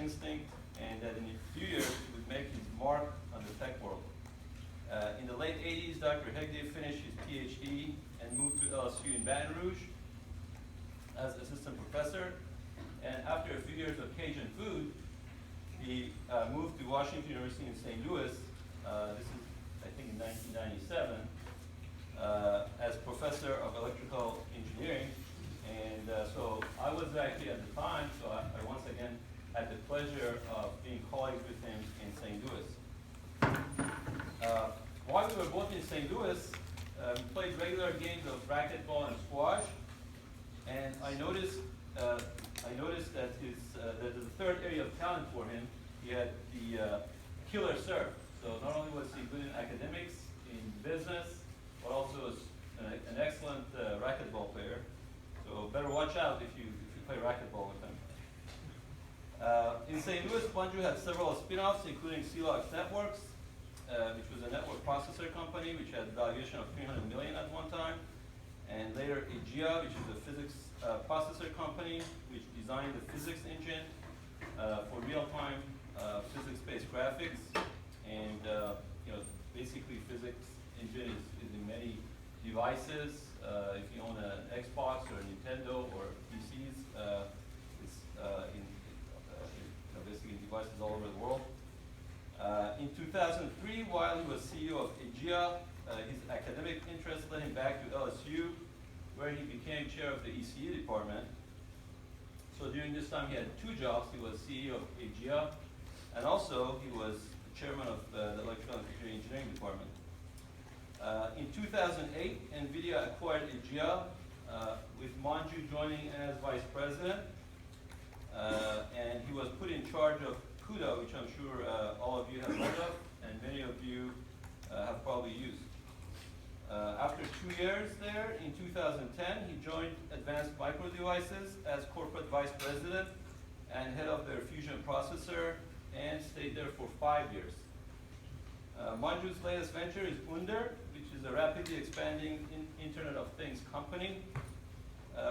instinct, and that in a few years he would make his mark on the tech world. In the late 80s, Dr. Hegde finished his PhD and moved to LSU in Baton Rouge as assistant professor. And after a few years of Cajun food, he moved to Washington University in St. Louis. This is, I think, in 1997, as professor of electrical engineering. And so I was actually at the time, so I once again had the pleasure of being colleagues with him in St. Louis. While we were both in St. Louis, we played regular games of racquetball and squash, and I noticed that that the third area of talent for him, he had the killer serve. So not only was he good in academics, in business, but also was an excellent racquetball player. So better watch out if you play racquetball with him. In St. Louis, Manju had several spin-offs, including Celox Networks, which was a network processor company which had a valuation of $300 million at one time, and later AGEA, which is a physics processor company which designed the physics engine for real-time physics-based graphics. And basically, physics engine is in many devices. If you own an Xbox or a Nintendo or PCs, it's basically devices all over the world. In 2003, while he was CEO of AGEA, his academic interests led him back to LSU, where he became chair of the ECE department. So during this time, he had two jobs. He was CEO of AGEA, and also he was chairman of the electrical and computer engineering department. In 2008, NVIDIA acquired AGEA, with Manju joining as vice president, and he was put in charge of CUDA, which I'm sure all of you have heard of, and many of you have probably used. After 2 years there, in 2010, he joined Advanced Micro Devices as corporate vice president and head of their fusion processor, and stayed there for 5 years. Manju's latest venture is Uhnder, which is a rapidly expanding Internet of Things company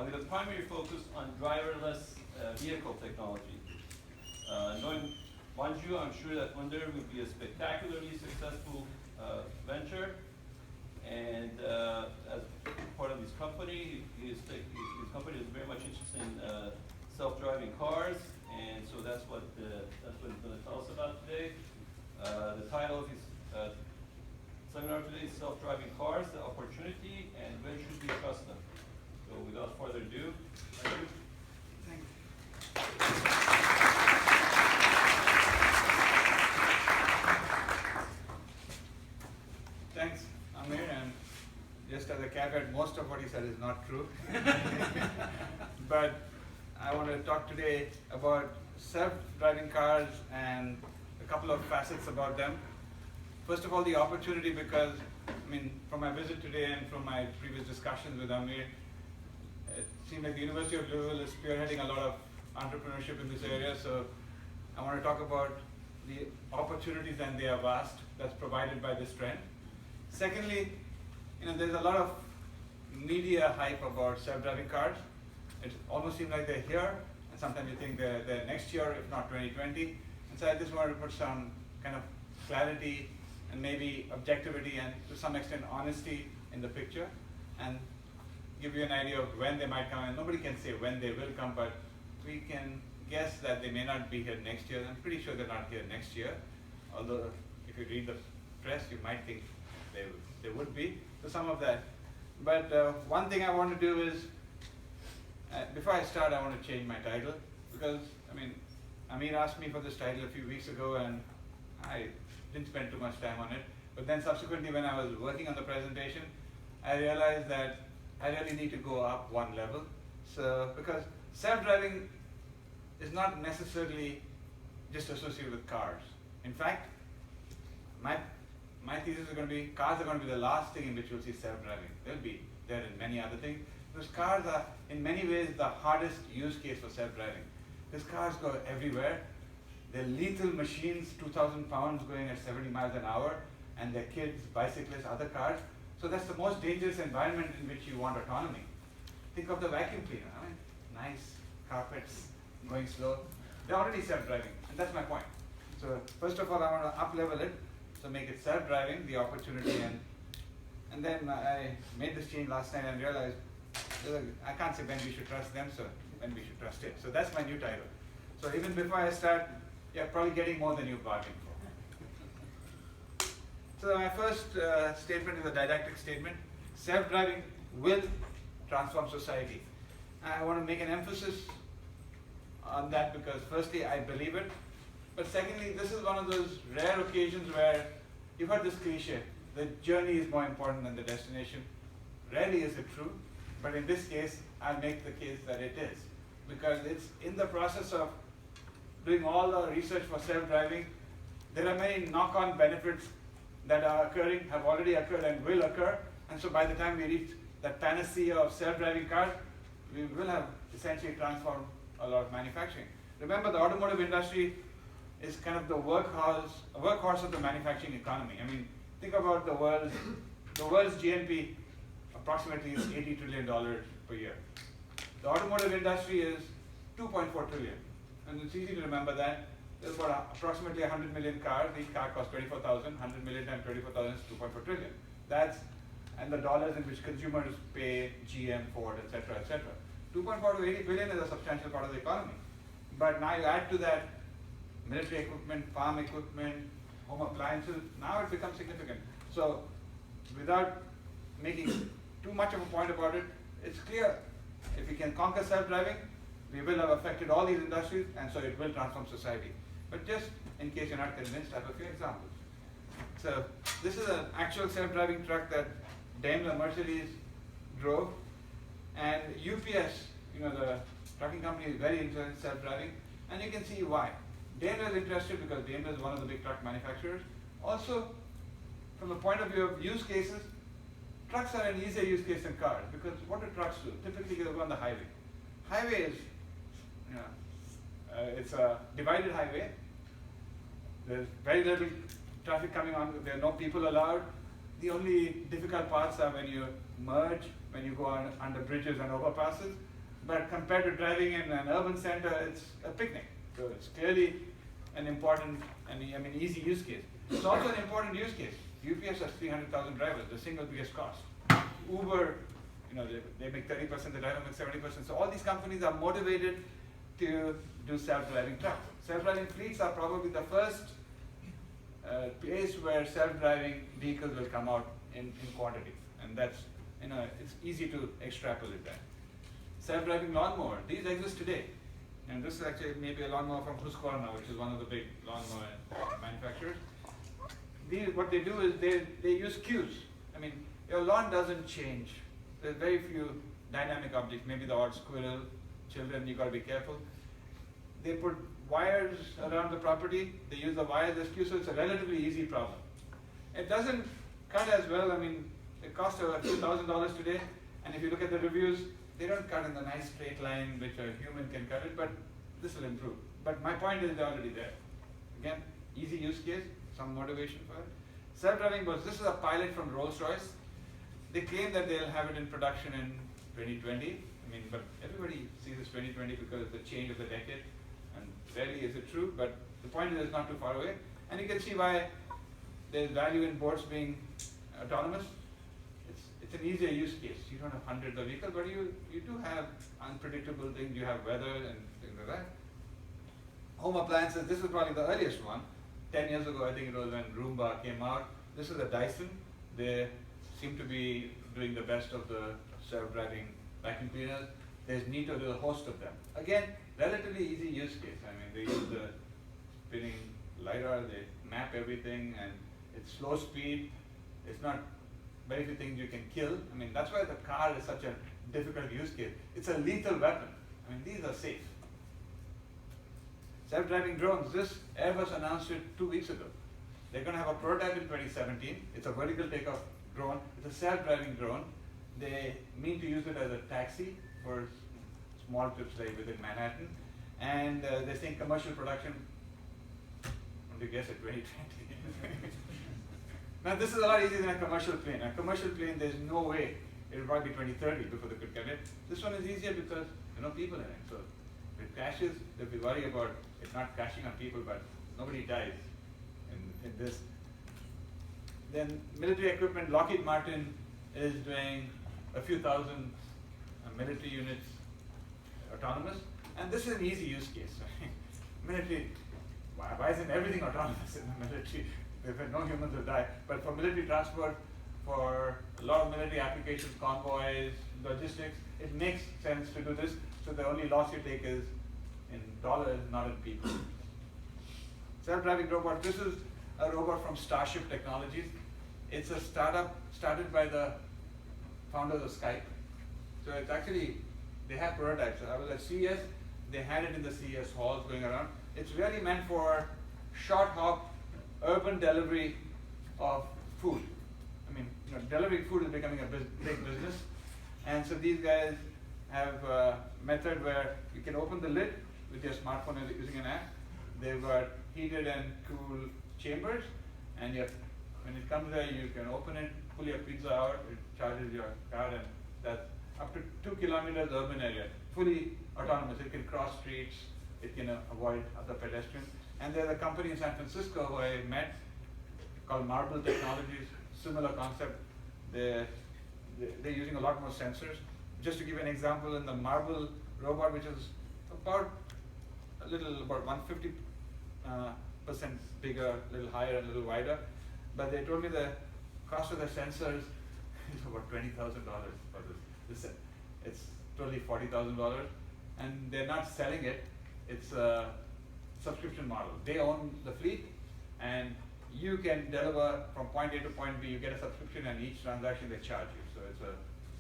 with a primary focus on driverless vehicle technology. Knowing Manju, I'm sure that Uhnder will be a spectacularly successful venture. And as part of his company, his company is very much interested in self-driving cars, and so that's what he's going to tell us about today. The title of his seminar today is Self-Driving Cars, the Opportunity, and When Should We Trust Them? So without further ado, Manju. Thank you. Thanks, Amir, and just as a caveat, most of what he said is not true. But I want to talk today about self-driving cars and a couple of facets about them. First of all, the opportunity, because from my visit today and from my previous discussions with Amir, it seemed like the University of Louisville is spearheading a lot of entrepreneurship in this area. So I want to talk about the opportunities, and they are vast, that's provided by this trend. Secondly, there's a lot of media hype about self-driving cars. It almost seems like they're here, and sometimes you think they're next year, if not 2020. And so I just wanted to put some kind of clarity and maybe objectivity and to some extent honesty in the picture, and give you an idea of when they might come. And nobody can say when they will come, but we can guess that they may not be here next year. I'm pretty sure they're not here next year, although if you read the press, you might think they would be, so some of that. But one thing I want to do is, before I start, I want to change my title, because Amir asked me for this title a few weeks ago, and I didn't spend too much time on it. But then subsequently, when I was working on the presentation, I realized that I really need to go up one level. So, because self-driving is not necessarily just associated with cars. In fact, my thesis is going to be cars are going to be the last thing in which you'll see self-driving. They'll be there in many other things. Because cars are, in many ways, the hardest use case for self-driving. Because cars go everywhere. They're lethal machines, 2,000 pounds going at 70 miles an hour, and they're kids, bicyclists, other cars. So that's the most dangerous environment in which you want autonomy. Think of the vacuum cleaner. Nice carpets, going slow. They're already self-driving, and that's my point. So first of all, I want to up-level it, so make it self-driving, the opportunity, and then I made this change last night and realized I can't say when we should trust them, so when we should trust it. So that's my new title. So even before I start, you're probably getting more than you bargained for. So my first statement is a didactic statement. Self-driving will transform society. I want to make an emphasis on that because firstly, I believe it. But secondly, this is one of those rare occasions where you've heard this cliche, the journey is more important than the destination. Rarely is it true, but in this case, I'll make the case that it is. Because it's in the process of doing all the research for self-driving, there are many knock-on benefits that are occurring, have already occurred and will occur. And so by the time we reach that panacea of self-driving cars, we will have essentially transformed a lot of manufacturing. Remember, the automotive industry is kind of the workhorse of the manufacturing economy. I mean, think about the world's GNP approximately is $80 trillion per year. The automotive industry is $2.4 trillion. And it's easy to remember that. There's about approximately 100 million cars. Each car costs 24,000. 100 million times 24,000 is 2.4 trillion. That's, and the dollars in which consumers pay, GM, Ford, etc., etc. 2.4 to 80 billion is a substantial part of the economy. But now you add to that military equipment, farm equipment, home appliances, now it becomes significant. So without making too much of a point about it, it's clear if we can conquer self-driving, we will have affected all these industries, and so it will transform society. But just in case you're not convinced, I have a few examples. So this is an actual self-driving truck that Daimler Mercedes drove, and UPS, the trucking company, is very interested in self-driving, and you can see why. Daimler is interested because Daimler is one of the big truck manufacturers. Also, from the point of view of use cases, trucks are an easier use case than cars, because what do trucks do? Typically they go on the highway. Highway is, it's a divided highway. There's very little traffic coming on, there are no people allowed. The only difficult parts are when you merge, when you go under bridges and overpasses. But compared to driving in an urban center, it's a picnic. So it's clearly an important and easy use case. It's also an important use case. UPS has 300,000 drivers, the single biggest cost. Uber, they make 30%, the driver makes 70%. So all these companies are motivated to do self-driving trucks. Self-driving fleets are probably the first place where self-driving vehicles will come out in quantity. And that's, it's easy to extrapolate that. Self-driving lawnmower, these exist today. And this is actually maybe a lawnmower from Husqvarna, which is one of the big lawnmower manufacturers. What they do is they use cues. I mean, your lawn doesn't change. There's very few dynamic objects, maybe the odd squirrel, children, you've got to be careful. They put wires around the property, they use the wires as cues, so it's a relatively easy problem. It doesn't cut as well, it costs a few $1,000s today, and if you look at the reviews, they don't cut in the nice straight line which a human can cut it, but this will improve. But my point is they're already there. Again, easy use case, some motivation for it. Self-driving bus, this is a pilot from Rolls-Royce. They claim that they'll have it in production in 2020. But everybody sees it's 2020 because it's the change of the decade, and rarely is it true, but the point is it's not too far away. And you can see why there's value in boats being autonomous. It's an easier use case. You don't have hundreds of vehicles, but you do have unpredictable things. You have weather and things like that. Home appliances, this is probably the earliest one. 10 years ago, I think it was when Roomba came out. This is a Dyson. They seem to be doing the best of the self-driving vacuum cleaners. There's Neato, there's a host of them. Again, relatively easy use case. They use the spinning LiDAR, they map everything, and it's slow speed. It's not very few things you can kill. That's why the car is such a difficult use case. It's a lethal weapon. These are safe. Self-driving drones, this Airbus announced it 2 weeks ago. They're going to have a prototype in 2017. It's a vertical takeoff drone. It's a self-driving drone. They mean to use it as a taxi for small trips like within Manhattan. And they're saying commercial production, I'm going to guess at 2020. Now this is a lot easier than a commercial plane. A commercial plane, there's no way it will probably be 2030 before they could get it. This one is easier because there are no people in it. So if it crashes, they'll be worried about It's not crashing on people, but nobody dies in this. Then military equipment, Lockheed Martin is doing a few thousand military units autonomous, and this is an easy use case. Military, why isn't everything autonomous in the military? If no humans will die. But for military transport, for a lot of military applications, convoys, logistics, it makes sense to do this. So the only loss you take is in dollars, not in people. Self-driving robot. This is a robot from Starship Technologies. It's a startup started by the founders of Skype. So it's actually, they have prototypes. I was at CES, they had it in the CES halls going around. It's really meant for short hop, urban delivery of food. I mean, delivering food is becoming a big business. And so these guys have a method where you can open the lid with your smartphone using an app. They've got heated and cool chambers, and when it comes there, you can open it, pull your pizza out, it charges your card, and that's up to 2 kilometers urban area, fully autonomous. It can cross streets, it can avoid other pedestrians. And there's a company in San Francisco who I met called Marble Technologies, similar concept. They're using a lot more sensors. Just to give you an example, in the Marble robot, which is about 150% bigger, a little higher, a little wider, but they told me the cost of the sensors is about $20,000 for this. It's totally $40,000, and they're not selling it. It's a subscription model. They own the fleet, and you can deliver from point A to point B. You get a subscription, and each transaction they charge you. So it's a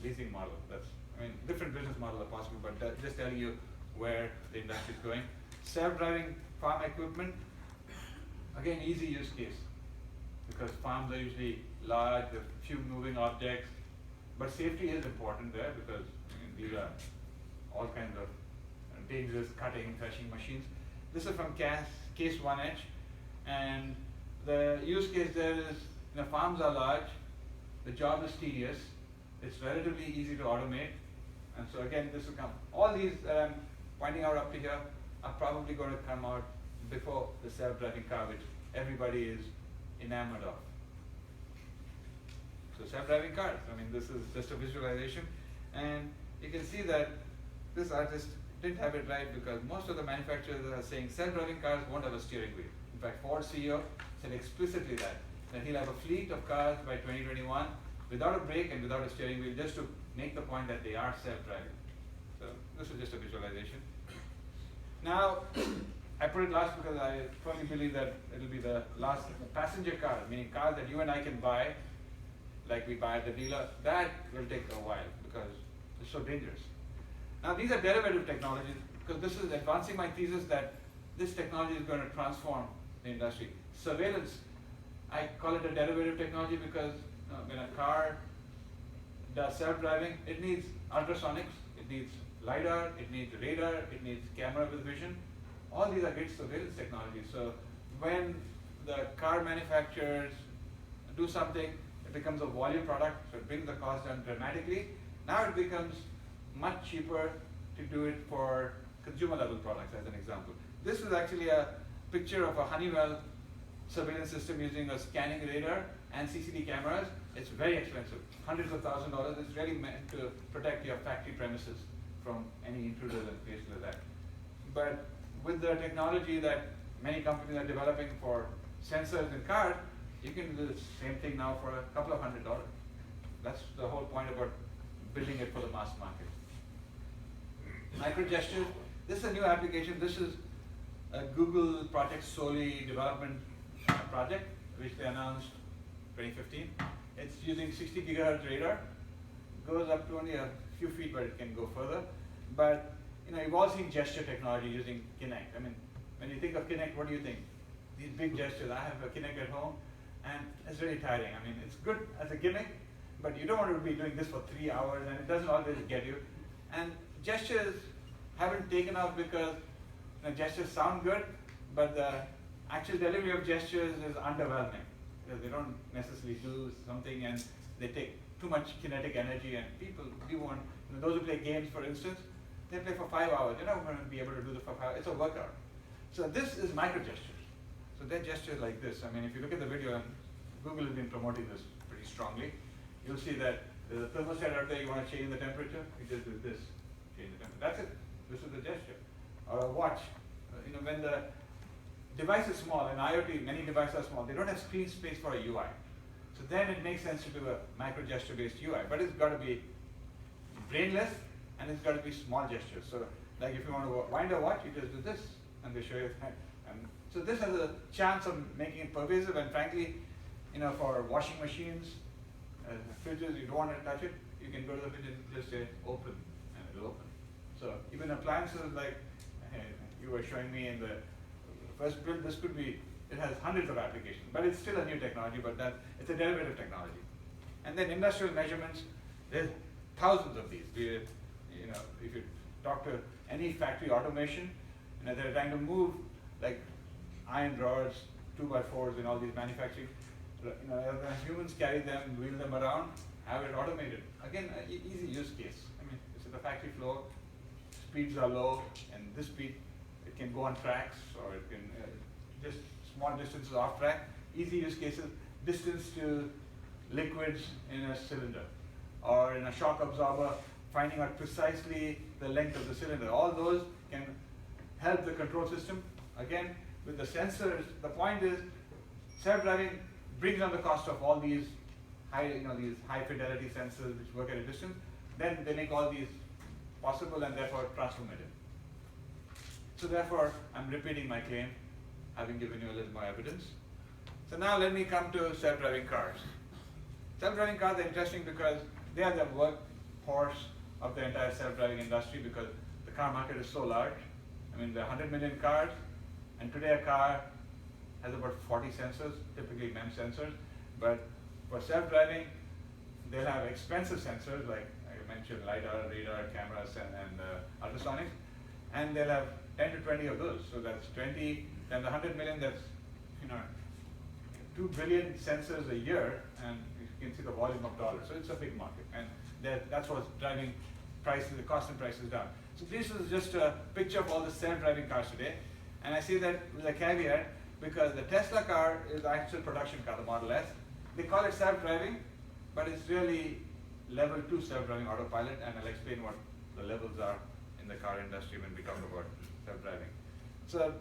leasing model. Different business models are possible, but just telling you where the industry is going. Self-driving farm equipment, again, easy use case, because farms are usually large, there are few moving objects, but safety is important there, because these are all kinds of dangerous cutting, threshing machines. This is from Case 1H, and the use case there is, farms are large, the job is tedious, it's relatively easy to automate, and so again, this will come. All these that I'm pointing out up to here are probably going to come out before the self-driving car, which everybody is enamored of. So self-driving cars, this is just a visualization, and you can see that this artist didn't have it right, because most of the manufacturers are saying self-driving cars won't have a steering wheel. In fact, Ford CEO said explicitly that he'll have a fleet of cars by 2021 without a brake and without a steering wheel, just to make the point that they are self-driving. So this is just a visualization. Now, I put it last because I firmly believe that it'll be the last. Passenger cars, meaning cars that you and I can buy, like we buy at the dealer, that will take a while because it's so dangerous. Now these are derivative technologies, because this is advancing my thesis that this technology is going to transform the industry. Surveillance, I call it a derivative technology because when a car does self-driving, it needs ultrasonics, it needs LiDAR, it needs radar, it needs camera with vision. All these are great surveillance technologies. So when the car manufacturers do something, it becomes a volume product, so it brings the cost down dramatically. Now it becomes much cheaper to do it for consumer level products, as an example. This is actually a picture of a Honeywell surveillance system using a scanning radar and CCD cameras. It's very expensive, hundreds of thousands of dollars. It's really meant to protect your factory premises from any intruders and places like that. But with the technology that many companies are developing for sensors in cars, you can do the same thing now for a couple of $100. That's the whole point about building it for the mass market. Micro gestures, this is a new application. This is a Google Project Soli development project, which they announced 2015. It's using 60 gigahertz radar. Goes up to only a few feet, but it can go further. But you've all seen gesture technology using Kinect. When you think of Kinect, what do you think? These big gestures. I have a Kinect at home, and it's really tiring. It's good as a gimmick, but you don't want to be doing this for 3 hours, and it doesn't always get you. And gestures haven't taken off because gestures sound good, but the actual delivery of gestures is underwhelming, because they don't necessarily do something, and they take too much kinetic energy, and people do want, those who play games, for instance, they play for 5 hours. You're not going to be able to do this for 5 hours. It's a workout. So this is micro gestures. So they gesture like this. I mean, if you look at the video, and Google has been promoting this pretty strongly, you'll see that there's a thermostat out there, you want to change the temperature, you just do this, change the temperature. That's it. This is the gesture. Or a watch. When the device is small, and IoT, many devices are small, they don't have screen space for a UI. So then it makes sense to do a micro gesture based UI, but it's got to be brainless and it's got to be small gestures. So like if you want to wind a watch, you just do this and they show you. And so this has a chance of making it pervasive, and frankly, for washing machines, fridges, you don't want to touch it, you can go to the fridge and just say open and it'll open. So even appliances like you were showing me in the first build, this could be, it has hundreds of applications, but it's still a new technology, but it's a derivative technology. And then industrial measurements, there's thousands of these. If you talk to any factory automation, they're trying to move like iron rods, 2x4s in all these manufacturing. Humans carry them, wheel them around, have it automated. Again, easy use case. I mean, it's at the factory floor, speeds are low, and this speed, it can go on tracks, or it can just small distances off track. Easy use cases, distance to liquids in a cylinder, or in a shock absorber, finding out precisely the length of the cylinder. All those can help the control system. Again, with the sensors, the point is, self-driving brings down the cost of all these these high fidelity sensors which work at a distance. Then they make all these possible and therefore transformative. So therefore, I'm repeating my claim, having given you a little more evidence. So now let me come to self-driving cars. Self-driving cars are interesting because they are the workhorse of the entire self-driving industry, because the car market is so large. I mean, there are 100 million cars, and today a car has about 40 sensors, typically MEMS sensors. But for self-driving, they'll have expensive sensors, like I mentioned, LiDAR, radar, cameras, and ultrasonics, and they'll have 10 to 20 of those. So that's 20, then the 100 million, that's 2 billion sensors a year, and you can see the volume of dollars. So it's a big market, and that's what's driving prices, the cost and prices down. So this is just a picture of all the self-driving cars today, and I say that with a caveat, because the Tesla car is the actual production car, the Model S. They call it self-driving, but it's really level 2 self-driving autopilot, and I'll explain what the levels are in the car industry when we talk about self-driving. So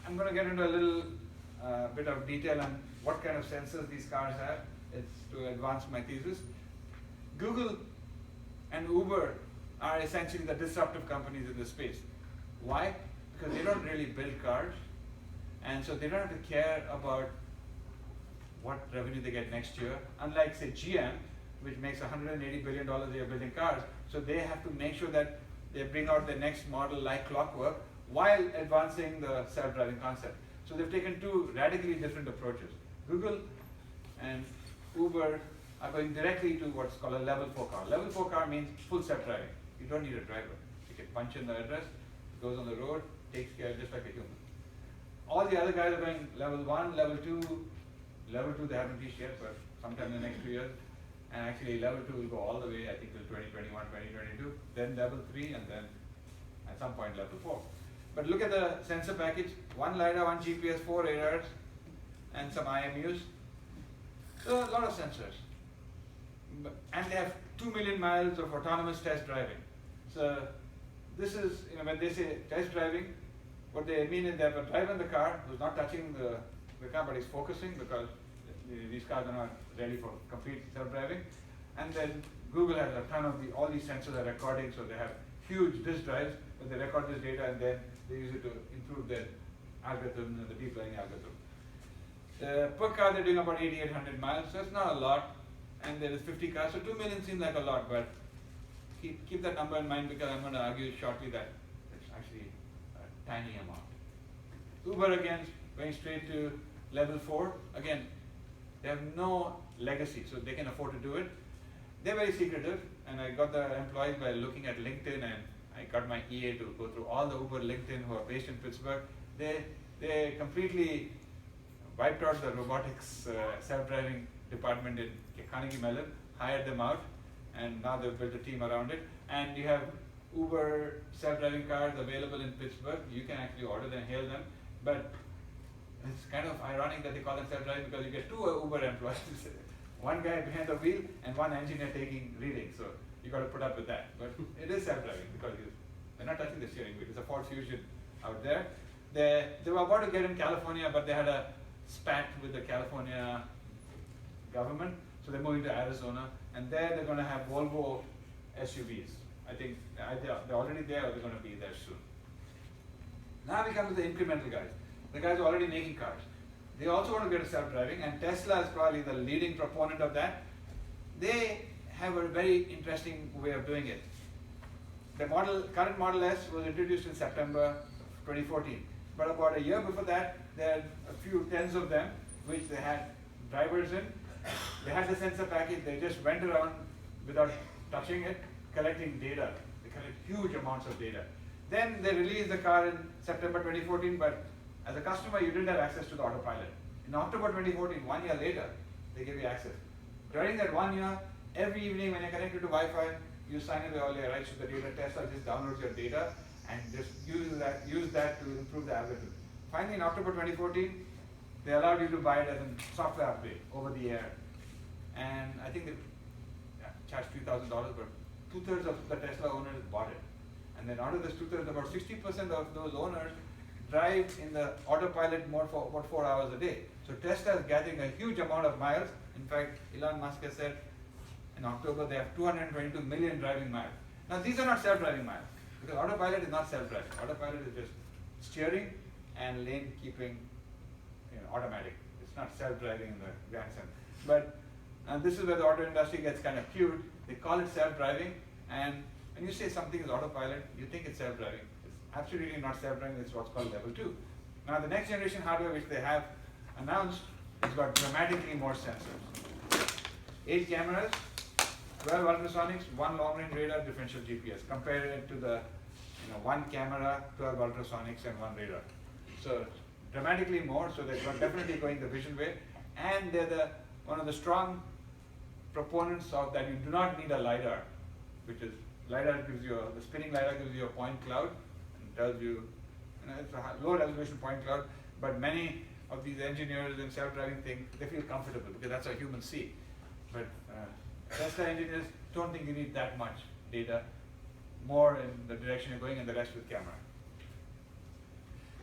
I'm going to get into a little bit of detail on what kind of sensors these cars have. It's to advance my thesis. Google and Uber are essentially the disruptive companies in this space. Why? Because they don't really build cars, and so they don't have to care about what revenue they get next year. Unlike, say, GM, which makes $180 billion a year building cars, so they have to make sure that they bring out the next model like clockwork while advancing the self-driving concept. So they've taken two radically different approaches. Google and Uber are going directly to what's called a level 4 car. Level 4 car means full self-driving. You don't need a driver. You can punch in the address, it goes on the road, takes care just like a human. All the other guys are going level 1, level 2. Level 2 they haven't reached yet, but sometime in the next 2 years. And actually level 2 will go all the way, I think, till 2021, 2022. Then level 3, and then at some point level 4. But look at the sensor package. 1 LiDAR, 1 GPS, 4 radars, and some IMUs. So a lot of sensors. And they have 2 million miles of autonomous test driving. So this is, when they say test driving, what they mean is they have a driver in the car who's not touching the car, but he's focusing, because these cars are not ready for complete self-driving. And then Google has a ton of all these sensors are recording, so they have huge disk drives, but they record this data and then they use it to improve their algorithm and the deep learning algorithm. Per car they're doing about 8,800 miles, so it's not a lot. And there is 50 cars, so 2 million seems like a lot, but keep that number in mind, because I'm going to argue shortly that it's actually a tiny amount. Uber, again, going straight to level 4. Again, they have no legacy, so they can afford to do it. They're very secretive, and I got the employees by looking at LinkedIn, and I got my EA to go through all the Uber LinkedIn who are based in Pittsburgh. They completely wiped out the robotics self-driving department in Carnegie Mellon, hired them out, and now they've built a team around it. And you have Uber self-driving cars available in Pittsburgh. You can actually order them, hail them. But it's kind of ironic that they call them self-driving because you get two Uber employees, one guy behind the wheel and one engineer taking readings. So you got to put up with that. But it is self-driving because they're not touching the steering wheel. It's a Ford Fusion out there. They were about to get in California, but they had a spat with the California government, so they're moving to Arizona, and there they're going to have Volvo SUVs. I think they're already there, or they're going to be there soon. Now we come to the incremental guys. The guys are already making cars. They also want to get to self-driving, and Tesla is probably the leading proponent of that. They have a very interesting way of doing it. The current Model S was introduced in September 2014. But about a year before that, there had a few tens of them, which they had drivers in. They had the sensor package. They just went around without touching it, collecting data. They collect huge amounts of data. Then they released the car in September 2014, but as a customer, you didn't have access to the autopilot. In October 2014, 1 year later, they gave you access. During that 1 year, every evening when you're connected to Wi-Fi, you sign away all your rights to the data. Tesla just downloads your data and just use that to improve the algorithm. Finally, in October 2014, they allowed you to buy it as a software upgrade over the air. And I think they charged $3,000, but 2/3 of the Tesla owners bought it. And then out of this 2/3, about 60% of those owners drive in the autopilot mode for about 4 hours a day. So Tesla is gathering a huge amount of miles. In fact, Elon Musk has said in October they have 222 million driving miles. Now these are not self-driving miles, because autopilot is not self-driving. Autopilot is just steering and lane keeping, automatic. It's not self-driving in the grand sense. But this is where the auto industry gets kind of cute. They call it self-driving, and when you say something is autopilot, you think it's self-driving. It's absolutely not self-driving. It's what's called level 2. Now the next generation hardware which they have announced has got dramatically more sensors. 8 cameras, 12 ultrasonics, 1 long-range radar, differential GPS. Compare it to the 1 camera, 12 ultrasonics, and 1 radar. So dramatically more. So they're definitely going the vision way, and they're one of the strong proponents of that you do not need a LiDAR, which is LiDAR gives you the spinning LiDAR gives you a point cloud and tells you, it's a low resolution point cloud, but many of these engineers in self-driving things, they feel comfortable because that's what humans see. But Tesla engineers don't think you need that much data, more in the direction you're going and the rest with camera.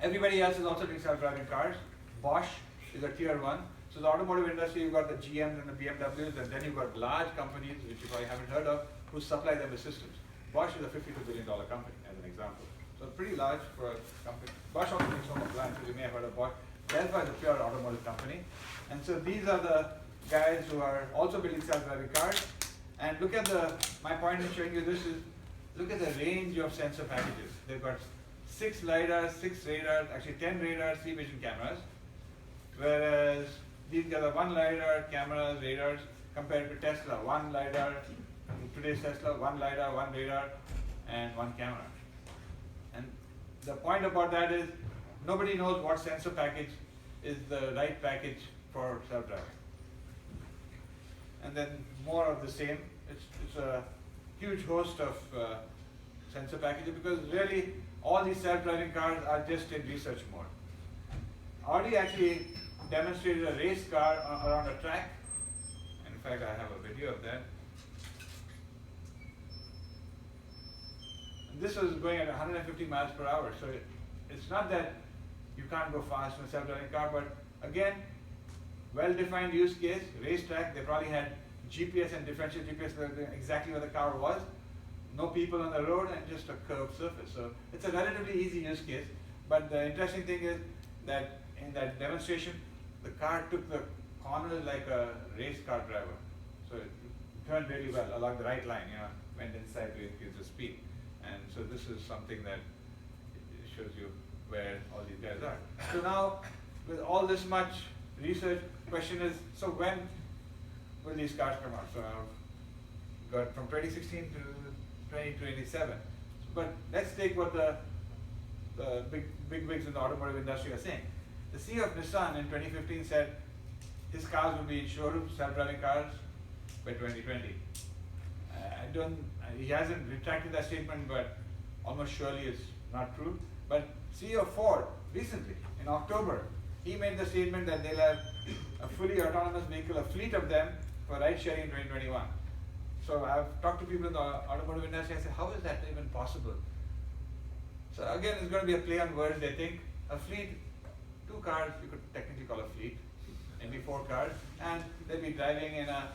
Everybody else is also doing self-driving cars. Bosch is a tier 1. So the automotive industry, you've got the GMs and the BMWs, and then you've got large companies, which you probably haven't heard of, who supply them with systems. Bosch is a $52 billion company, as an example. So pretty large for a company. Bosch also makes home appliances. You may have heard of Bosch. Delphi is a pure automotive company. And so these are the guys who are also building self-driving cars. And look at my point in showing you this is, look at the range of sensor packages. They've got 6 LiDARs, 6 radars, actually 10 radars, 3 vision cameras. Whereas these guys are 1 LiDAR, cameras, radars, compared to Tesla. 1 LiDAR, today's Tesla, 1 LiDAR, 1 radar, and 1 camera. And the point about that is, nobody knows what sensor package is the right package for self-driving. And then more of the same. It's a huge host of sensor packages, because really all these self-driving cars are just in research mode. Audi actually demonstrated a race car around a track. In fact, I have a video of that. And this was going at 150 miles per hour. So it's not that you can't go fast in a self-driving car, but again, well-defined use case, racetrack. They probably had GPS and differential GPS exactly where the car was. No people on the road and just a curved surface. So it's a relatively easy use case. But the interesting thing is that in that demonstration, the car took the corners like a race car driver. So it turned really well along the right line, went inside to increase the speed. And so this is something that shows you where all these guys are. So now, with all this much research, question is, so when will these cars come out? So I've got from 2016 to 2027. But let's take what the big wigs in the automotive industry are saying. The CEO of Nissan in 2015 said his cars will be in showrooms, self-driving cars, by 2020. He hasn't retracted that statement, but almost surely it's not true. But CEO of Ford, recently, in October, he made the statement that they'll have a fully autonomous vehicle, a fleet of them, for ride sharing in 2021. So I've talked to people in the automotive industry, I said, how is that even possible? So again, it's going to be a play on words, they think. A fleet, 2 cars, you could technically call a fleet, maybe 4 cars, and they'll be driving in a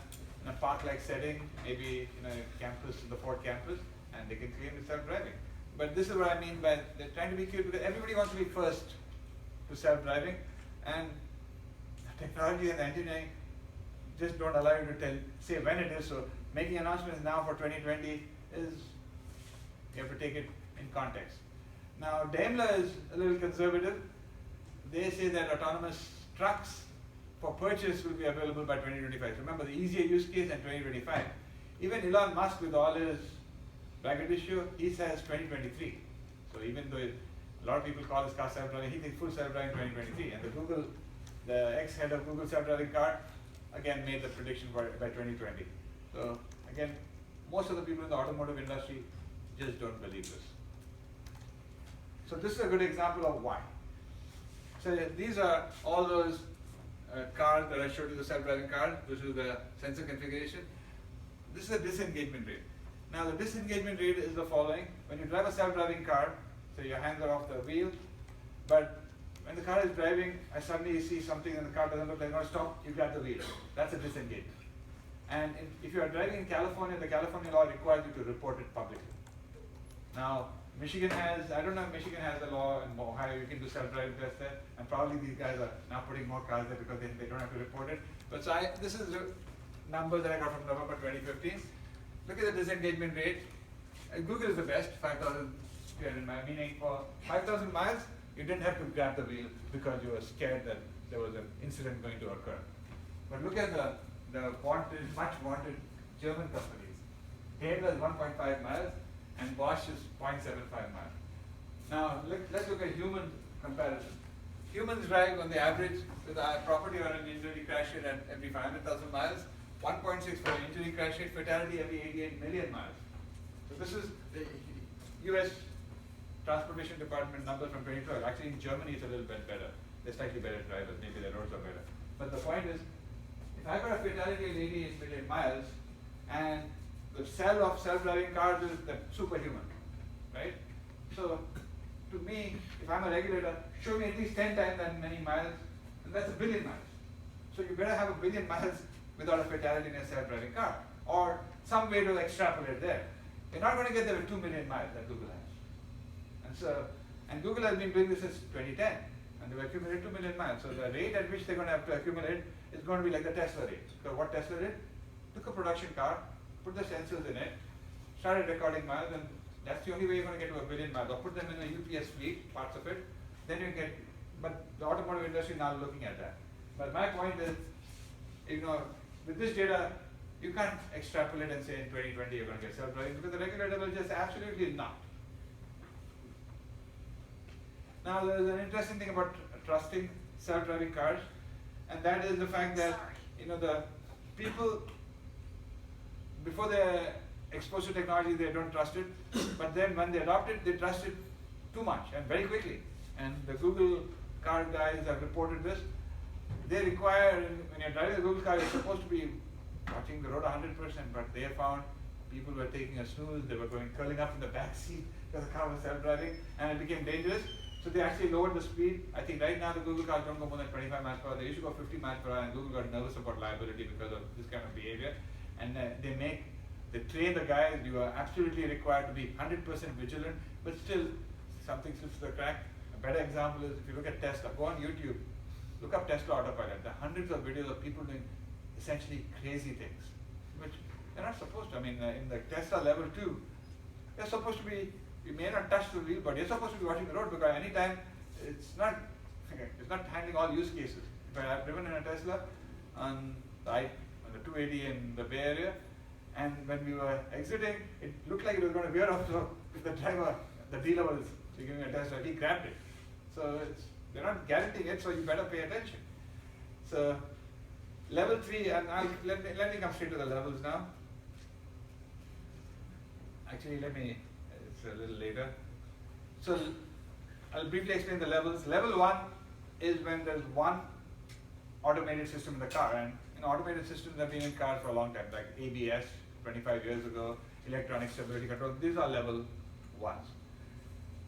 park-like setting, maybe in a campus, the Ford campus, and they can claim it's self-driving. But this is what I mean by they're trying to be cute, because everybody wants to be first to self-driving, and technology and engineering just don't allow you to say when it is. So making announcements now for 2020 is, you have to take it in context. Now Daimler is a little conservative. They say that autonomous trucks for purchase will be available by 2025. Remember, the easier use case in 2025. Even Elon Musk, with all his braggadocio, he says 2023. So even though a lot of people call his car self-driving, he thinks full self-driving 2023. And the ex-head of Google self-driving car, again made the prediction by 2020. So again, most of the people in the automotive industry just don't believe this. So this is a good example of why. So these are all those cars that I showed you, the self-driving cars. This is the sensor configuration. This is the disengagement rate. Now the disengagement rate is the following. When you drive a self-driving car, so your hands are off the wheel, but when the car is driving, I suddenly see something and the car doesn't look like it's going to stop, you grab the wheel. That's a disengagement. And if you are driving in California, the California law requires you to report it publicly. Now, Michigan has, I don't know if Michigan has a law, in Ohio you can do self-driving tests there, and probably these guys are now putting more cars there because they don't have to report it. But so this is the number that I got from November 2015. Look at the disengagement rate. Google is the best, 5,300 miles, meaning for 5,000 miles, you didn't have to grab the wheel because you were scared that there was an incident going to occur. But look at the wanted, much wanted German companies. Daimler is 1.5 miles and Bosch is 0.75 miles. Now let's look at human comparison. Humans drive on the average with a property or an injury crash rate at every 500,000 miles, 1.6 for injury crash rate, fatality every 88 million miles. So this is the US Transportation Department numbers from 2012. Actually in Germany it's a little bit better. They're slightly better drivers, maybe their roads are better. But the point is, if I got a fatality of 88 million miles and the cell of self-driving cars is the superhuman, right? So to me, if I'm a regulator, show me at least 10 times that many miles, and that's a billion miles. So you better have a billion miles without a fatality in a self-driving car, or some way to extrapolate there. You're not going to get there with 2 million miles that Google has. And Google has been doing this since 2010, and they've accumulated 2 million miles. So the rate at which they're going to have to accumulate is going to be like the Tesla rate. So what Tesla did? Took a production car, put the sensors in it, started recording miles, and that's the only way you're going to get to a billion miles. Or put them in a UPS fleet, parts of it, then you get, but the automotive industry now looking at that. But my point is, with this data, you can't extrapolate and say in 2020 you're going to get self-driving, because the regulator will just absolutely not. Now there's an interesting thing about trusting self-driving cars, and that is the fact that the people, before they're exposed to technology, they don't trust it, but then when they adopt it, they trust it too much and very quickly. And the Google car guys have reported this. They require, when you're driving a Google car, you're supposed to be watching the road 100%, but they found people were taking a snooze, they were curling up in the back seat because the car was self-driving, and it became dangerous. So they actually lowered the speed. I think right now the Google cars don't go more than 25 miles per hour. They used to go 50 miles per hour, and Google got nervous about liability because of this kind of behavior. And they train the guys. You are absolutely required to be 100% vigilant, but still something slips through the crack. A better example is if you look at Tesla, go on YouTube, look up Tesla autopilot. There are hundreds of videos of people doing essentially crazy things, which they're not supposed to. I mean, in the Tesla level 2, they're supposed to be, you may not touch the wheel, but you're supposed to be watching the road, because anytime it's not handling all use cases. But I've driven in a Tesla on the 280 in the Bay Area, and when we were exiting, it looked like it was going to veer off. So the driver, the dealer was giving a Tesla, he grabbed it. So they're not guaranteeing it, so you better pay attention. So level 3, and let me come straight to the levels now. Actually, it's a little later. So I'll briefly explain the levels. Level 1 is when there's one automated system in the car, and automated systems have been in cars for a long time, like ABS 25 years ago, electronic stability control. These are level 1s.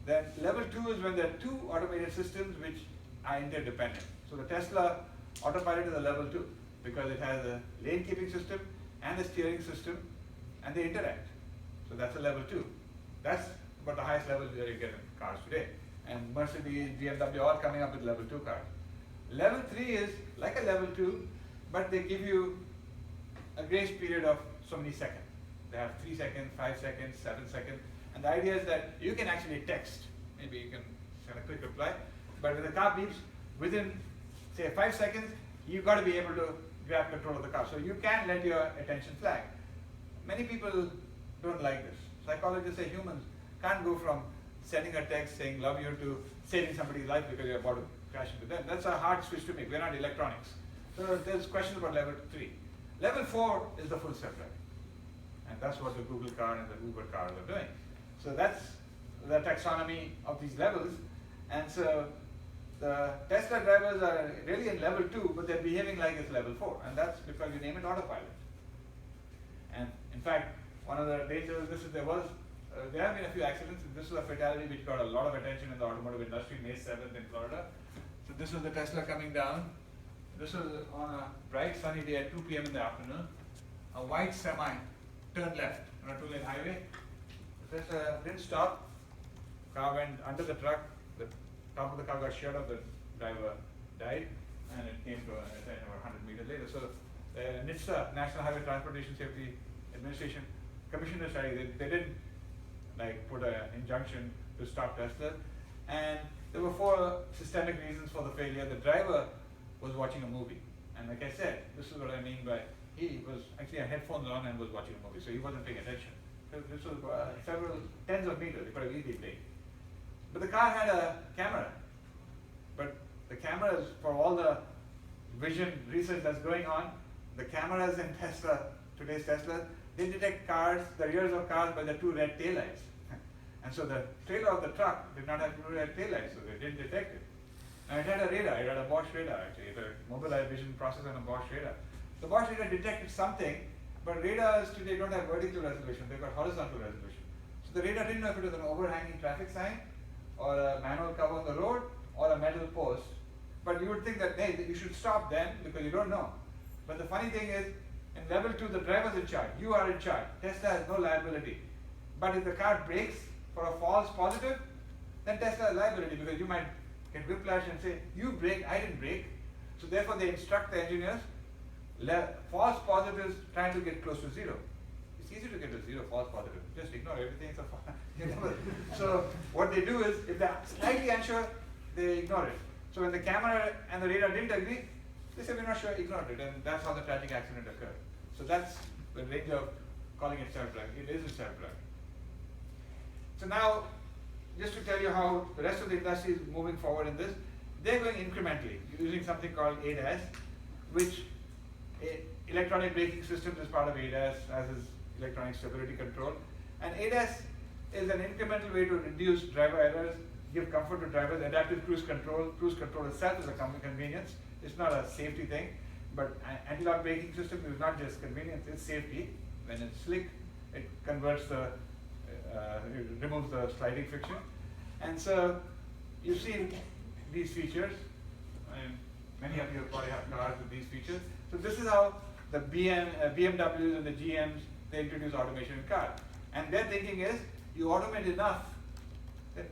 Then level 2 is when there are two automated systems which are interdependent. So the Tesla autopilot is a level 2 because it has a lane keeping system and a steering system, and they interact. So that's a level 2. That's about the highest level that you get in cars today. And Mercedes, BMW, all coming up with level 2 cars. Level 3 is like a level 2, but they give you a grace period of so many seconds. They have 3 seconds, 5 seconds, 7 seconds. And the idea is that you can actually text. Maybe you can send a quick reply. But when the car beeps, within, say, 5 seconds, you've got to be able to grab control of the car. So you can let your attention flag. Many people don't like this. Psychologists say humans can't go from sending a text saying love you to saving somebody's life because you're about to crash into them. That's a hard switch to make. We're not electronics. So there's questions about level 3. Level 4 is the full self-driving. And that's what the Google car and the Uber cars are doing. So that's the taxonomy of these levels. And so the Tesla drivers are really in level 2, but they're behaving like it's level 4. And that's because you name it autopilot. And in fact, one of the dangers, there have been a few accidents. This is a fatality which got a lot of attention in the automotive industry, May 7th in Florida. So this was the Tesla coming down. This was on a bright sunny day at 2 p.m. in the afternoon. A white semi turned left on a 2-lane highway. The Tesla didn't stop. Car went under the truck. The top of the car got shut off. The driver died, and it came to a dead over 100 meters later. So NHTSA, National Highway Transportation Safety Administration, commissioned a study. They didn't put an injunction to stop Tesla, and there were 4 systemic reasons for the failure. The driver was watching a movie, and like I said, this is what I mean by he was actually had headphones on and was watching a movie, so he wasn't paying attention. So this was several tens of meters. He could have easily played. But the car had a camera, but the cameras, for all the vision research that's going on, the cameras in Tesla, today's Tesla, they detect cars, the rears of cars, by the 2 red taillights. And so the trailer of the truck did not have 2 red taillights, so they didn't detect it. Now it had a radar, it had a Bosch radar actually, it had a mobile vision processor and a Bosch radar. The Bosch radar detected something, but radars today don't have vertical resolution, they've got horizontal resolution. So the radar didn't know if it was an overhanging traffic sign, or a manual cover on the road, or a metal post. But you would think that, hey, you should stop then, because you don't know. But the funny thing is, in level 2, the driver's in charge. You are in charge. Tesla has no liability. But if the car brakes for a false positive, then Tesla has liability, because you might get whiplash and say, you brake, I didn't brake. So therefore they instruct the engineers, false positives trying to get close to 0. It's easy to get to 0 false positive. Just ignore everything. So what they do is, if they're slightly unsure, they ignore it. So when the camera and the radar didn't agree, they said, we're not sure, ignored it, and that's how the tragic accident occurred. So that's the range of calling it self-driving. It is a self-driving. So now, just to tell you how the rest of the industry is moving forward in this, they're going incrementally, using something called ADAS, which electronic braking systems is part of ADAS, as is electronic stability control. And ADAS is an incremental way to reduce driver errors, give comfort to drivers. Adaptive cruise control itself is a convenience. It's not a safety thing, but anti-lock braking system is not just convenience, it's safety. When it's slick, it converts it removes the sliding friction. And so you've seen these features, and many of you probably have cars with these features. So this is how the BMWs and the GMs, they introduce automation in cars. And their thinking is, you automate enough,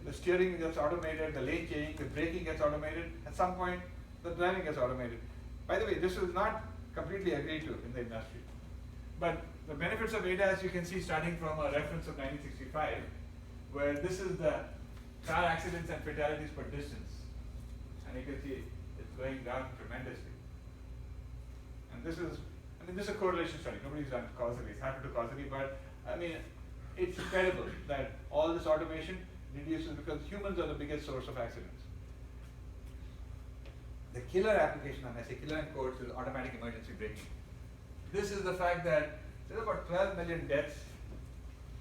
the steering gets automated, the lane changing, the braking gets automated, at some point the driving gets automated. By the way, this is not completely agreed to in the industry. But the benefits of ADAS you can see starting from a reference of 1965, where this is the car accidents and fatalities per distance. And you can see it's going down tremendously. And this is a correlation study. Nobody's done causally, it's hard to do causally, but it's incredible that all this automation reduces, because humans are the biggest source of accidents. The killer application, and I say killer in quotes, is automatic emergency braking. This is the fact that there's about 12 million deaths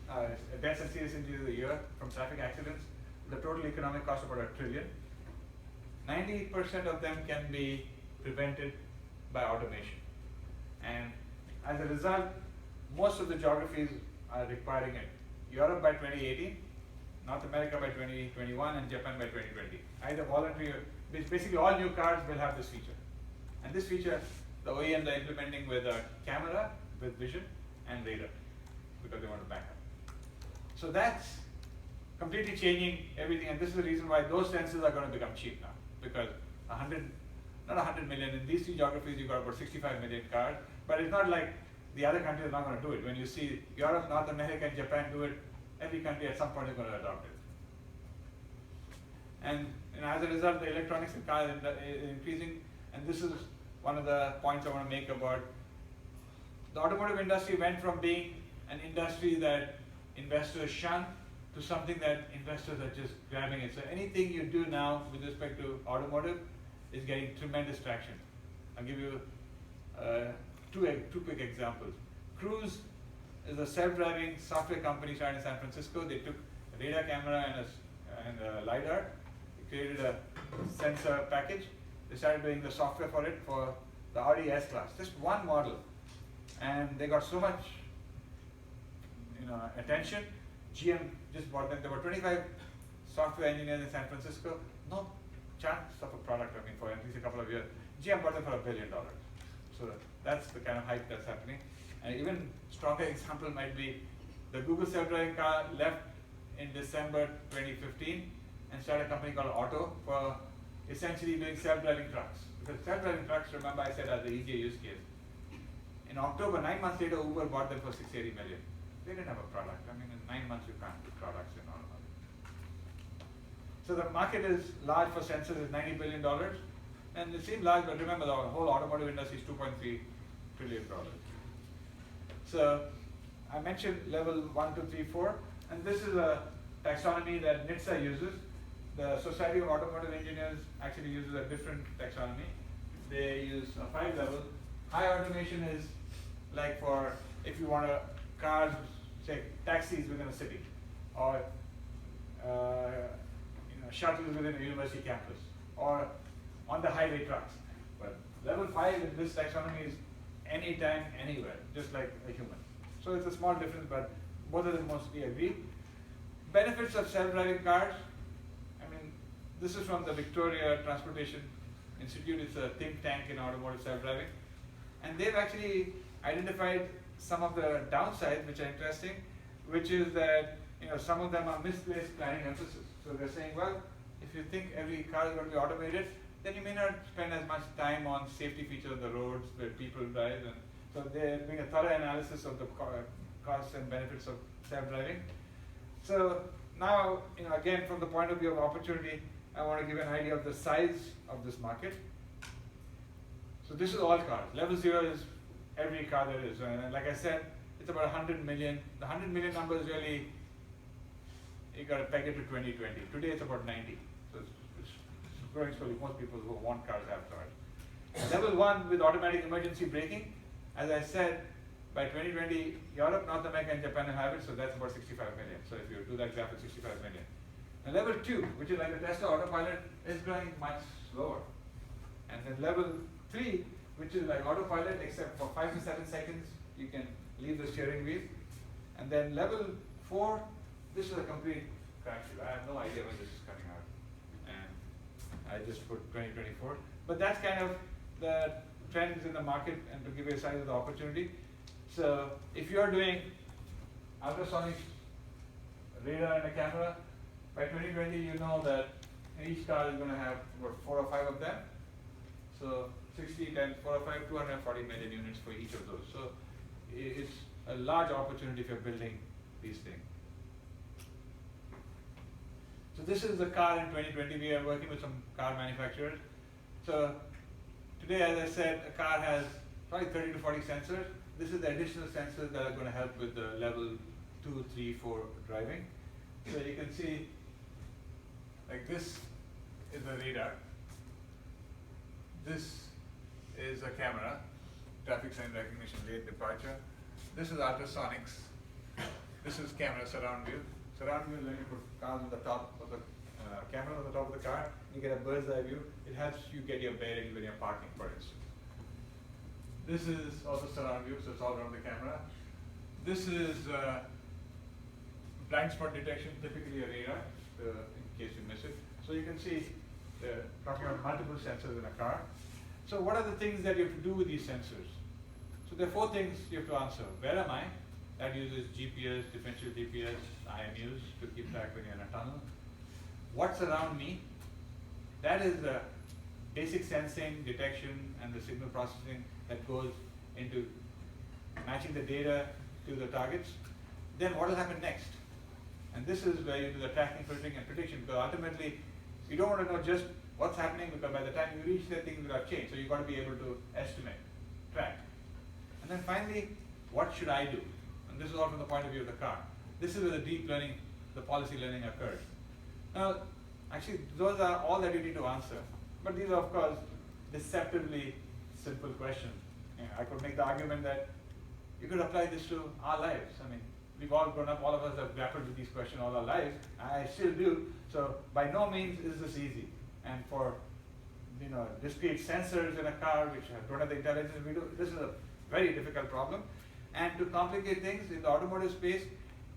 and serious injuries a year from traffic accidents. the total economic cost about $1 trillion. 90% of them can be prevented by automation. And as a result, most of the geographies are requiring it. Europe by 2018, North America by 2021, and Japan by 2020. Either voluntary or basically all new cars will have this feature. And this feature, the OEMs are implementing with a camera, with vision, and radar, because they want to back up. So that's completely changing everything, and this is the reason why those sensors are going to become cheap now, because not 100 million, in these three geographies you've got about 65 million cars, but it's not like the other countries are not going to do it. When you see Europe, North America, and Japan do it, every country at some point is going to adopt it. And as a result, the electronics in cars is increasing, and this is one of the points I want to make about the automotive industry went from being an industry that investors shun to something that investors are just grabbing it. So anything you do now with respect to automotive is getting tremendous traction. I'll give you two quick examples. Cruise is a self-driving software company started in San Francisco. They took a radar camera and a LiDAR. They created a sensor package. They started doing the software for it for the Audi S-Class, just one model. And they got so much attention. GM just bought them. There were 25 software engineers in San Francisco. No chance of a product, for at least a couple of years. GM bought them for $1 billion. So that's the kind of hype that's happening. And even stronger example might be the Google self-driving car left in December 2015 and started a company called Auto for essentially doing self-driving trucks. Because self-driving trucks, remember I said, are the easier use case. In October, 9 months later, Uber bought them for $680 million. They didn't have a product. In 9 months you can't do products in automotive. So the market is large for sensors, is $90 billion. And it seems large, but remember the whole automotive industry is $2.3 trillion. So I mentioned level 1, 2, 3, 4, and this is a taxonomy that NHTSA uses. The Society of Automotive Engineers actually uses a different taxonomy. They use a 5 level. High automation is like for if you want cars, say taxis within a city, or shuttles within a university campus, or on the highway trucks. But level 5 in this taxonomy is anytime, anywhere, just like a human. So it's a small difference, but both of them mostly agree. Benefits of self-driving cars. This is from the Victoria Transportation Institute. It's a think tank in automotive self-driving. And they've actually identified some of the downsides, which are interesting, which is that some of them are misplaced planning emphasis. So they're saying, well, if you think every car is going to be automated, then you may not spend as much time on safety features of the roads where people drive. And so they're doing a thorough analysis of the costs and benefits of self-driving. So now, again, from the point of view of opportunity, I want to give an idea of the size of this market. So this is all cars. Level 0 is every car there is. And like I said, it's about 100 million. The 100 million number is really, you got to peg it to 2020. Today it's about 90. So it's growing slowly. Most people who want cars have cars. Level 1 with automatic emergency braking, as I said, by 2020, Europe, North America, and Japan will have it, so that's about 65 million. So if you do that graph, it's 65 million. And level 2, which is like the Tesla autopilot, is growing much slower. And then level 3, which is like autopilot, except for 5 to 7 seconds, you can leave the steering wheel. And then level 4, this is a complete crapshoot. I have no idea when this is coming out. And I just put 2024. But that's kind of the trends in the market, and to give you a size of the opportunity. So if you're doing ultrasonic radar and a camera, by 2020 you know that each car is going to have about 4 or 5 of them. So 60 times 4 or 5, 240 million units for each of those. So it's a large opportunity if you're building these things. So this is the car in 2020. We are working with some car manufacturers. So today, as I said, a car has probably 30 to 40 sensors. This is the additional sensors that are going to help with the level 2, 3, 4 driving. So you can see, like this is a radar. This is a camera, traffic sign recognition, lane departure. This is ultrasonics. This is camera surround view. surround view, then you put cars on the top of the camera on the top of the car, you get a bird's eye view. It helps you get your bearings when you're parking, for instance. This is also surround view, so it's all around the camera. This is blind spot detection, typically a radar, in case you miss it. So you can see, talking about multiple sensors in a car. So what are the things that you have to do with these sensors? So there are 4 things you have to answer. Where am I? That uses GPS, differential GPS, IMUs to keep track when you're in a tunnel. What's around me? That is the basic sensing, detection, and the signal processing that goes into matching the data to the targets. Then what will happen next? And this is where you do the tracking, filtering, and prediction, because ultimately you don't want to know just what's happening, because by the time you reach that, things will have changed. So you've got to be able to estimate, track. And then finally, what should I do? And this is all from the point of view of the car. This is where the deep learning, the policy learning occurs. Now, actually, those are all that you need to answer. But these are, of course, deceptively simple questions. I could make the argument that you could apply this to our lives. I mean, we've all grown up, all of us have grappled with these questions all our lives. I still do. So by no means is this easy. And for discrete sensors in a car which don't have the intelligence we do, this is a very difficult problem. And to complicate things in the automotive space,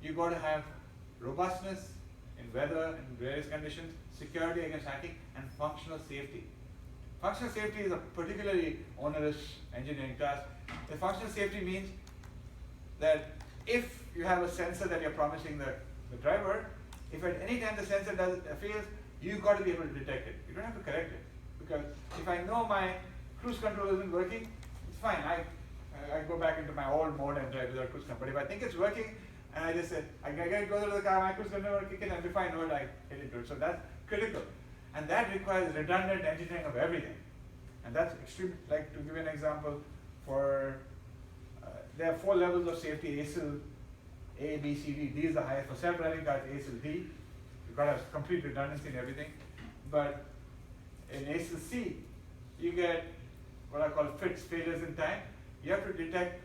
you've got to have robustness in weather and various conditions, security against hacking, and functional safety. Functional safety is a particularly onerous engineering task. The functional safety means that if you have a sensor that you're promising the driver, if at any time the sensor fails, you've got to be able to detect it. You don't have to correct it. Because if I know my cruise control isn't working, it's fine. I go back into my old mode and drive without cruise control. But if I think it's working, and I just said, I gotta go to the car, my cruise control will kick in, and before I know it, I hit into it. So that's critical. And that requires redundant engineering of everything. And that's extreme. Like, to give you an example, there are 4 levels of safety: ASIL, A, B, C, D. D is the highest. For self-driving cars, ASIL D. You've got to have complete redundancy in everything. But in ASIL C, you get what I call fits, failures in time. You have to detect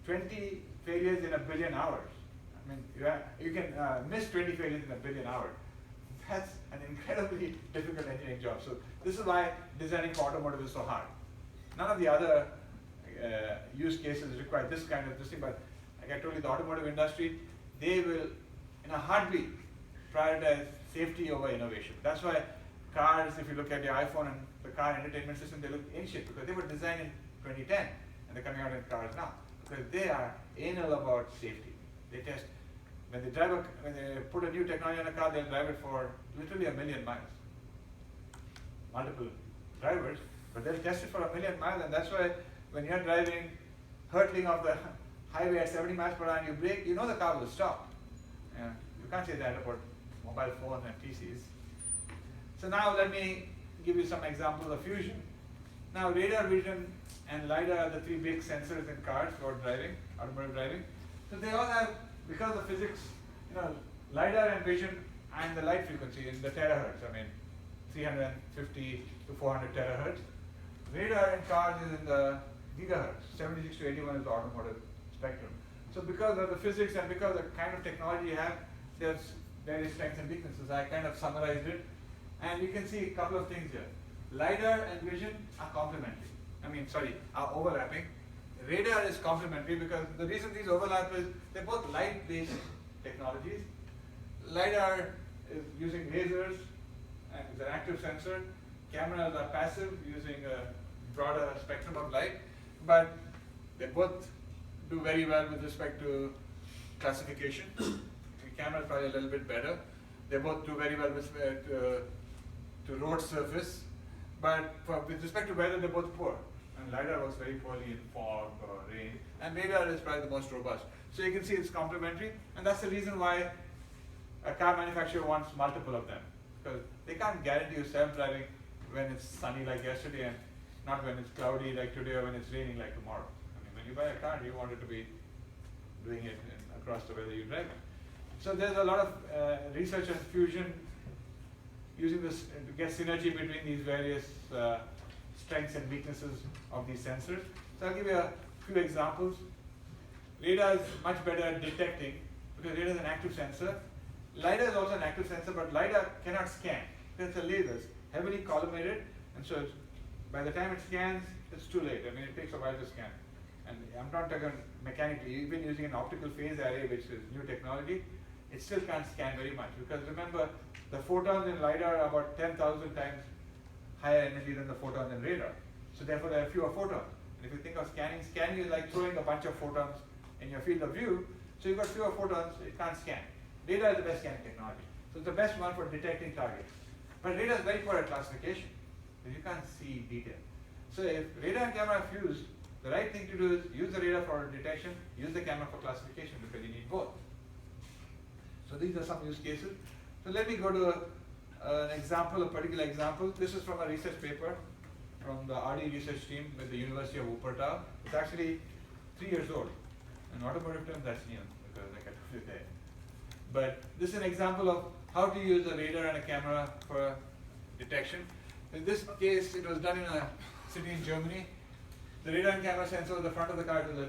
20 failures in a billion hours. I mean, you can miss 20 failures in a billion hours. That's an incredibly difficult engineering job. So this is why designing for automotive is so hard. None of the other use cases require this kind of thing, but like I told you, the automotive industry, they will, in a heartbeat, prioritize safety over innovation. That's why cars, if you look at the iPhone and the car entertainment system, they look ancient because they were designed in 2010 and they're coming out in cars now because they are anal about safety. They test. When they put a new technology in a car, they'll drive it for literally 1 million miles. Multiple drivers, but they'll test it for 1 million miles, and that's why when you're driving, hurtling off the highway at 70 miles per hour and you brake, you know the car will stop. Yeah. You can't say that about mobile phones and PCs. So now let me give you some examples of fusion. Now radar, vision, and LiDAR are the 3 big sensors in cars for driving, automotive driving. So they all have, because of physics, LiDAR and vision and the light frequency in the terahertz. I mean, 350 to 400 terahertz. Radar in cars is in the gigahertz. 76 to 81 is the automotive spectrum. So because of the physics and because of the kind of technology you have, there's various strengths and weaknesses. I kind of summarized it. And you can see a couple of things here. LiDAR and vision are complementary. Are overlapping. Radar is complementary because the reason these overlap is they're both light-based technologies. LiDAR is using lasers and is an active sensor. Cameras are passive, using a broader spectrum of light. But they both do very well with respect to classification. The camera is probably a little bit better. They both do very well with respect to road surface. But with respect to weather, they're both poor. And LiDAR works very poorly in fog or rain. And radar is probably the most robust. So you can see it's complementary. And that's the reason why a car manufacturer wants multiple of them. Because they can't guarantee you self-driving when it's sunny like yesterday and not when it's cloudy like today or when it's raining like tomorrow. I mean, when you buy a car, you want it to be doing it across the weather you drive in. So there's a lot of research and fusion using this to get synergy between these various strengths and weaknesses of these sensors. So I'll give you a few examples. Radar is much better at detecting because radar is an active sensor LiDAR is also an active sensor, but LiDAR cannot scan. It's a laser, it's heavily collimated, and so by the time it scans, it's too late. I mean, it takes a while to scan. And I'm not talking mechanically, even using an optical phase array, which is new technology, it still can't scan very much. Because remember, the photons in LiDAR are about 10,000 times higher energy than the photons in radar. So therefore, there are fewer photons. And if you think of scanning, scanning is like throwing a bunch of photons in your field of view. So you've got fewer photons, it can't scan. Radar is the best scanning technology. So it's the best one for detecting targets. But radar is very poor at classification, because you can't see detail. So if radar and camera are fused, the right thing to do is use the radar for detection, use the camera for classification, because you need both. So these are some use cases. So let me go to an example, a particular example. This is from a research paper from the RD research team with the University of Wuppertal. It's actually 3 years old. In automotive terms, that's new, because like I told you there. But this is an example of how to use a radar and a camera for detection. In this case, it was done in a city in Germany. The radar and camera sensor on the front of the car was an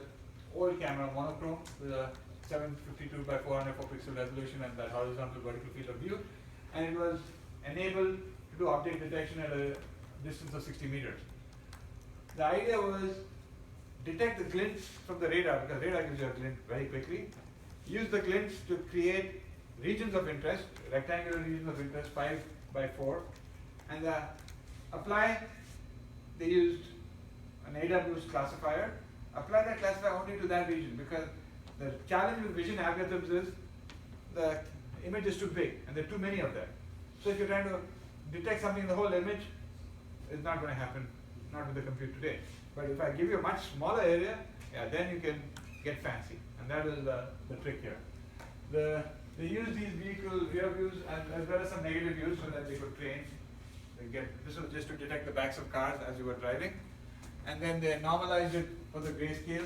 old camera, monochrome, with a 752 by 404 pixel resolution and that horizontal vertical field of view. And it was enabled to do object detection at a distance of 60 meters. The idea was detect the glints from the radar, because radar gives you a glint very quickly. Use the glints to create regions of interest, rectangular regions of interest, 5 by 4. And they used an AWS classifier. Apply that classifier only to that region, because the challenge with vision algorithms is the image is too big and there are too many of them. So if you're trying to detect something in the whole image, it's not going to happen, not with the compute today. But if I give you a much smaller area, yeah, then you can get fancy. And that is the trick here. They use these vehicle rear views as well as some negative views so that they could train. This was just to detect the backs of cars as you were driving. And then they normalized it for the grayscale.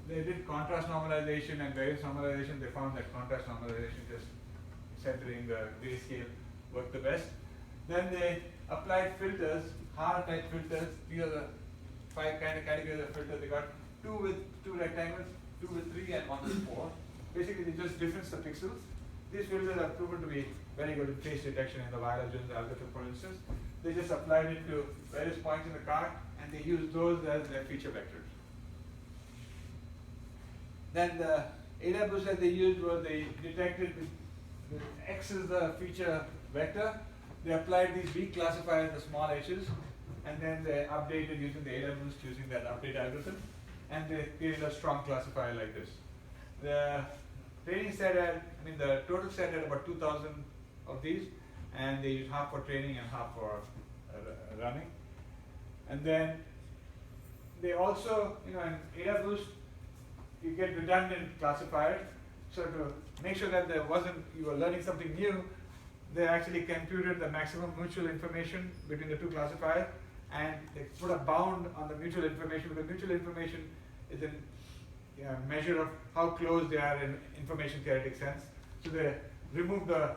They did contrast normalization and variance normalization. They found that contrast normalization, just centering the grayscale, worked the best. Then they applied filters, hard type filters. These are the 5 kind of categories of filters. They got 2 with 2 rectangles, 2 with 3, and 1 with 4. Basically, they just difference the pixels. These filters are proven to be very good in face detection in the Weiler-Jones algorithm, for instance. They just applied it to various points in the car, and they used those as their feature vectors. Then the AWS that they used was they detected with X is the feature vector. They applied these weak classifiers, the small h's, and then they updated using the AWS using that update algorithm, and they created a strong classifier like this. The training set the total set had about 2,000 of these, and they used half for training and half for running. And then they also, in AWS, you get redundant classifiers. So to make sure that you were learning something new, they actually computed the maximum mutual information between the 2 classifiers, and they put a bound on the mutual information, because mutual information is a measure of how close they are in information theoretic sense. So they removed the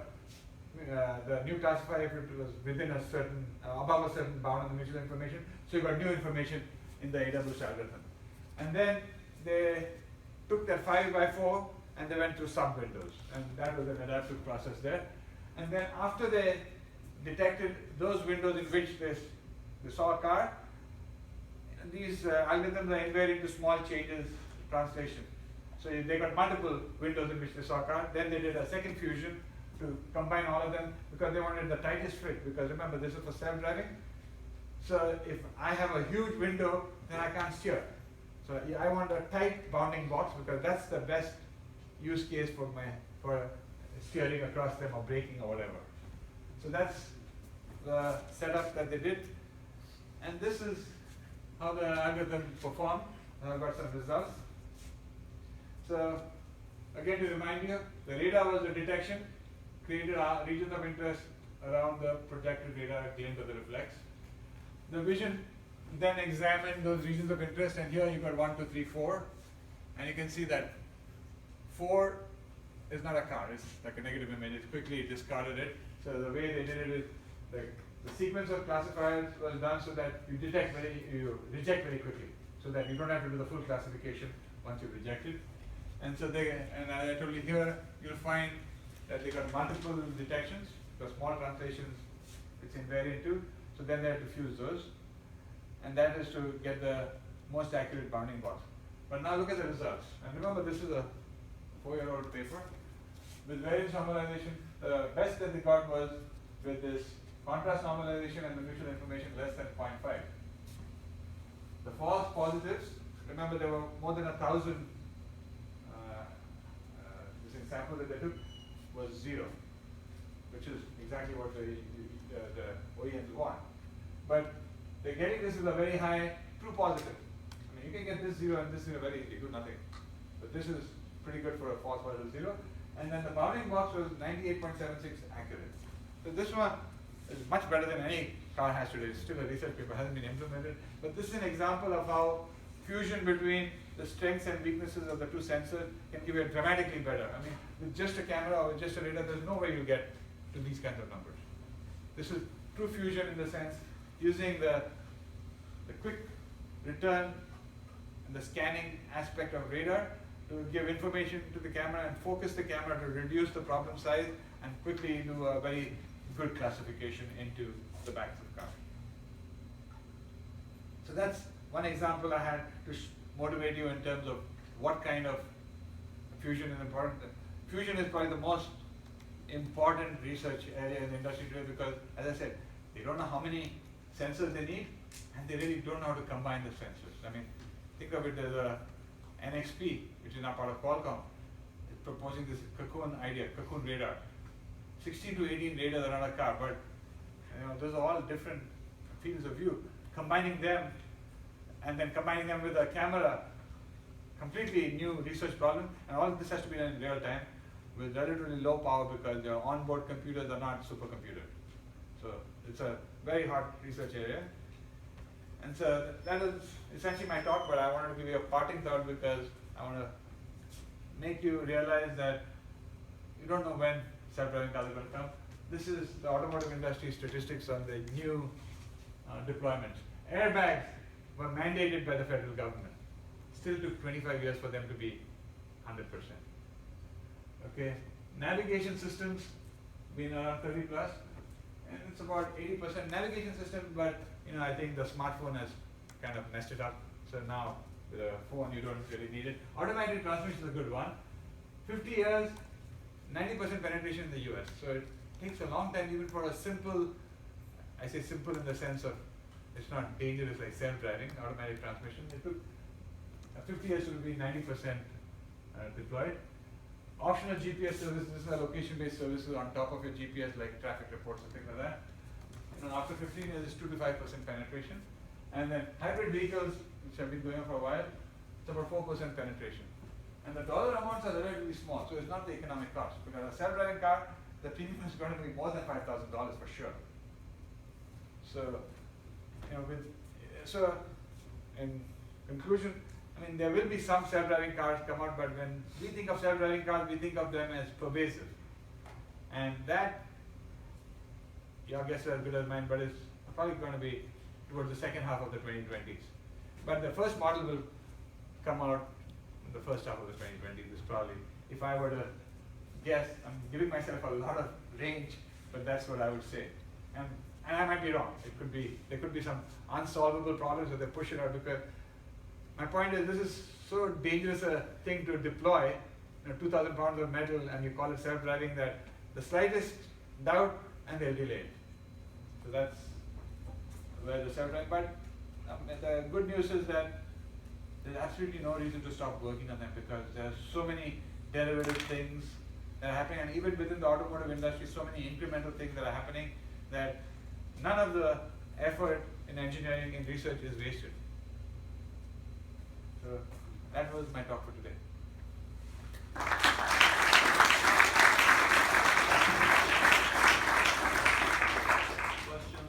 new classifier if it was within a certain, above a certain bound on the mutual information. So you got new information in the AWS algorithm. And then they took that 5 by 4 and they went to sub-windows. And that was an adaptive process there. And then after they detected those windows in which they saw a car, these algorithms are invariant to small changes translation. So they got multiple windows in which they saw a car. Then they did a second fusion to combine all of them, because they wanted the tightest fit. Because remember, this is for self-driving. So if I have a huge window, then I can't steer. So I want a tight bounding box, because that's the best use case for steering across them or braking or whatever. So that's the setup that they did. And this is how the algorithm performed. I've got some results. So again, to remind you, the radar was the detection, created regions of interest around the projected radar glint of the reflex. The vision then examined those regions of interest, and here you got 1, 2, 3, 4, and you can see that 4 is not a car, it's like a negative image. It quickly discarded it. So the way they did it is the sequence of classifiers was done so that you reject very quickly, so that you don't have to do the full classification once you've rejected. And so as I told you here, you'll find that they got multiple detections, because small translations it's invariant too, so then they have to fuse those, and that is to get the most accurate bounding box. But now look at the results, and remember this is a 4-year-old paper. With variance normalization, the best that they got was with this contrast normalization and the mutual information less than 0.5. The false positives, remember there were more than 1,000 this sample that they took was 0, which is exactly what the OEMs want. But they're getting this is a very high true positive. I mean, you can get this 0 and this 0 very easily, do nothing. But this is pretty good for a false positive 0. And then the bounding box was 98.76 accurate. So this one is much better than any car has today. It's still a research paper, hasn't been implemented. But this is an example of how fusion between the strengths and weaknesses of the two sensors can give you a dramatically better. I mean, with just a camera or with just a radar, there's no way you'll get to these kinds of numbers. This is true fusion in the sense using the quick return and the scanning aspect of radar to give information to the camera and focus the camera to reduce the problem size and quickly do a very good classification into the backs of the car. So that's one example I had to motivate you in terms of what kind of fusion is important. Fusion is probably the most important research area in the industry today because, as I said, they don't know how many sensors they need and they really don't know how to combine the sensors. I mean, think of it as a NXP, which is now part of Qualcomm, is proposing this cocoon idea, cocoon radar. 16 to 18 radars around a car, but those are all different fields of view. Combining them and then combining them with a camera, completely new research problem, and all of this has to be done in real time with relatively low power because their onboard computers are not supercomputers. So it's a very hot research area. And so that is essentially my talk, but I wanted to give you a parting thought because I want to make you realize that you don't know when self-driving cars are going to come. This is the automotive industry statistics on the new deployments. Airbags were mandated by the federal government. Still took 25 years for them to be 100%. Okay, navigation systems been around 30 plus, and it's about 80% navigation system. But I think the smartphone has kind of messed it up. So now with a phone, you don't really need it. Automatic transmission is a good one. 50 years, 90% penetration in the US. So it takes a long time even for a simple, I say simple in the sense of it's not dangerous like self-driving, automatic transmission. It took 50 years to be 90% deployed. Optional GPS services, this is a location-based services on top of your GPS like traffic reports and things like that. After 15 years, it's 2 to 5% penetration. And then hybrid vehicles, which have been going on for a while, it's about 4% penetration. And the dollar amounts are relatively small, so it's not the economic cost. Because a self-driving car, the premium is going to be more than $5,000 for sure. So, in conclusion, there will be some self-driving cars come out, but when we think of self-driving cars, we think of them as pervasive. And that, your guess is as good as mine, but it's probably going to be towards the second half of the 2020s. But the first model will come out in the first half of the 2020s. Is probably, if I were to guess, I'm giving myself a lot of range, but that's what I would say. And I might be wrong. There could be some unsolvable problems that they push it out because my point is this is so dangerous a thing to deploy, 2,000 pounds of metal, and you call it self-driving that the slightest doubt and they'll delay it. So that's where the self-driving. But the good news is that there's absolutely no reason to stop working on them because there are so many derivative things that are happening, and even within the automotive industry, so many incremental things that are happening that none of the effort in engineering and research is wasted. So that was my talk for today.